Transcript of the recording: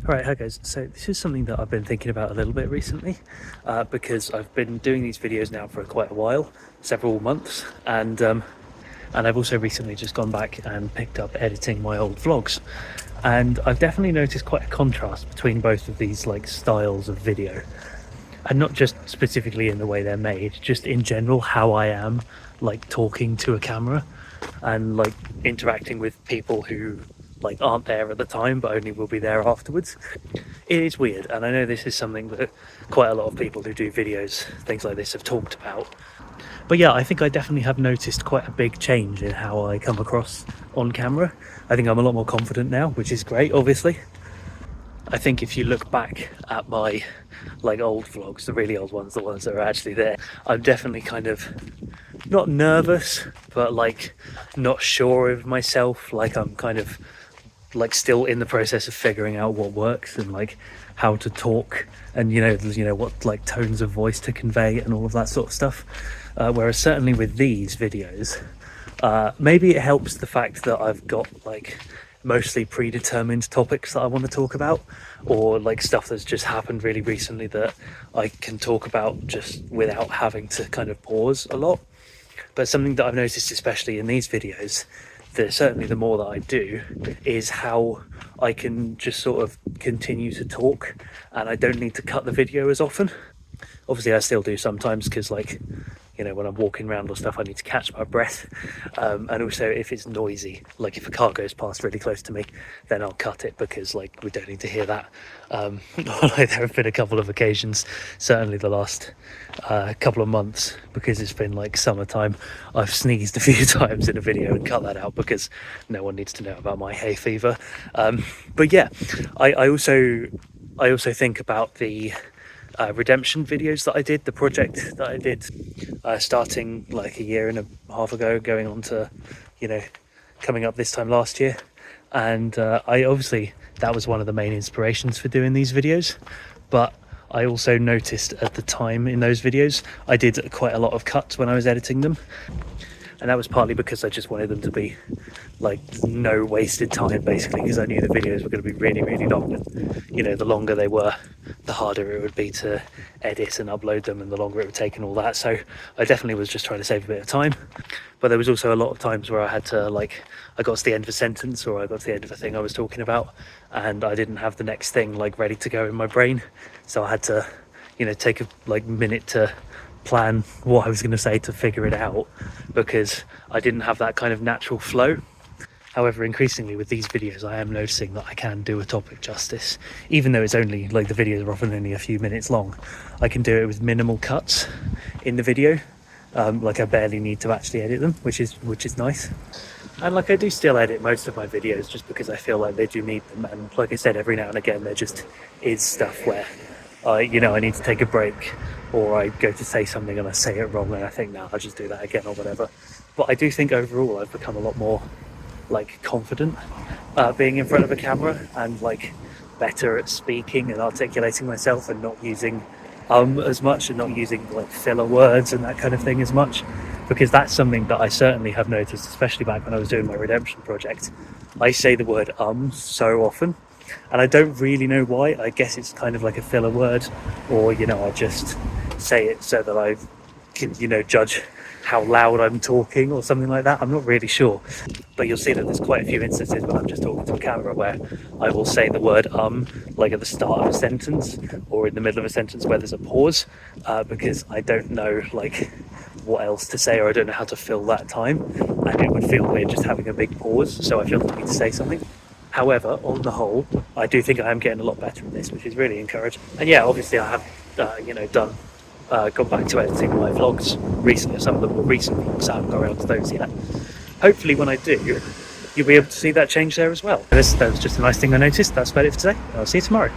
Alright, hi guys. So this is something that I've been thinking about a little bit recently because I've been doing these videos now for quite a while, several months, and I've also recently just gone back and picked up editing my old vlogs, and I've definitely noticed quite a contrast between both of these like styles of video, and not just specifically in the way they're made, just in general how I am like talking to a camera and like interacting with people who like aren't there at the time but only will be there afterwards. It is weird, and I know this is something that quite a lot of people who do videos, things like this, have talked about. But yeah, I think I definitely have noticed quite a big change in how I come across on camera. I think I'm a lot more confident now, which is great, obviously. I think if you look back at my like old vlogs, the really old ones, the ones that are actually there, I'm definitely kind of not nervous, but like not sure of myself. Like I'm kind of like still in the process of figuring out what works and like how to talk and you know what like tones of voice to convey and all of that sort of stuff. Whereas certainly with these videos, maybe it helps the fact that I've got like mostly predetermined topics that I want to talk about, or like stuff that's just happened really recently that I can talk about just without having to kind of pause a lot. But something that I've noticed, especially in these videos, that certainly the more that I do, is how I can just sort of continue to talk and I don't need to cut the video as often. Obviously I still do sometimes because like, you know, when I'm walking around or stuff, I need to catch my breath. And also if it's noisy, like if a car goes past really close to me, then I'll cut it because like we don't need to hear that. Like there have been a couple of occasions, certainly the last couple of months, because it's been like summertime, I've sneezed a few times in a video and cut that out because no one needs to know about my hay fever. But yeah, I also think about the redemption videos that I did, the project that I did starting like a year and a half ago, going on to, you know, coming up this time last year. And I obviously, that was one of the main inspirations for doing these videos, but I also noticed at the time in those videos I did quite a lot of cuts when I was editing them, and that was partly because I just wanted them to be like no wasted time, basically, because I knew the videos were going to be really long, and you know, the longer they were, the harder it would be to edit and upload them, and the longer it would take and all that. So I definitely was just trying to save a bit of time. But there was also a lot of times where I had to, like, I got to the end of a sentence or I got to the end of a thing I was talking about and I didn't have the next thing like ready to go in my brain, so I had to, you know, take a like minute to plan what I was going to say to figure it out, because I didn't have that kind of natural flow. However, increasingly with these videos, I am noticing that I can do a topic justice, even though it's only like the videos are often only a few minutes long. I can do it with minimal cuts in the video. Like I barely need to actually edit them, which is nice. And like I do still edit most of my videos just because I feel like they do need them. And like I said, every now and again, there just is stuff where you know, I need to take a break, or I go to say something and I say it wrong and I think, no, I'll just do that again or whatever. But I do think overall I've become a lot more like confident being in front of a camera, and like better at speaking and articulating myself and not using as much, and not using like filler words and that kind of thing as much, because that's something that I certainly have noticed, especially back when I was doing my redemption project. I say the word so often, and I don't really know why. I guess it's kind of like a filler word, or you know, I just say it so that I can, you know, judge how loud I'm talking or something like that. I'm not really sure, but you'll see that there's quite a few instances when I'm just talking to a camera where I will say the word like at the start of a sentence or in the middle of a sentence where there's a pause, because I don't know like what else to say, or I don't know how to fill that time, and it would feel weird just having a big pause, so I feel the need to say something. However, on the whole, I do think I am getting a lot better at this, which is really encouraging. And yeah, obviously I have you know, gone back to editing my vlogs recently, some of the more recent vlogs. I haven't got around to those yet. Hopefully when I do, you'll be able to see that change there as well. That was just a nice thing I noticed. That's about it for today. I'll see you tomorrow.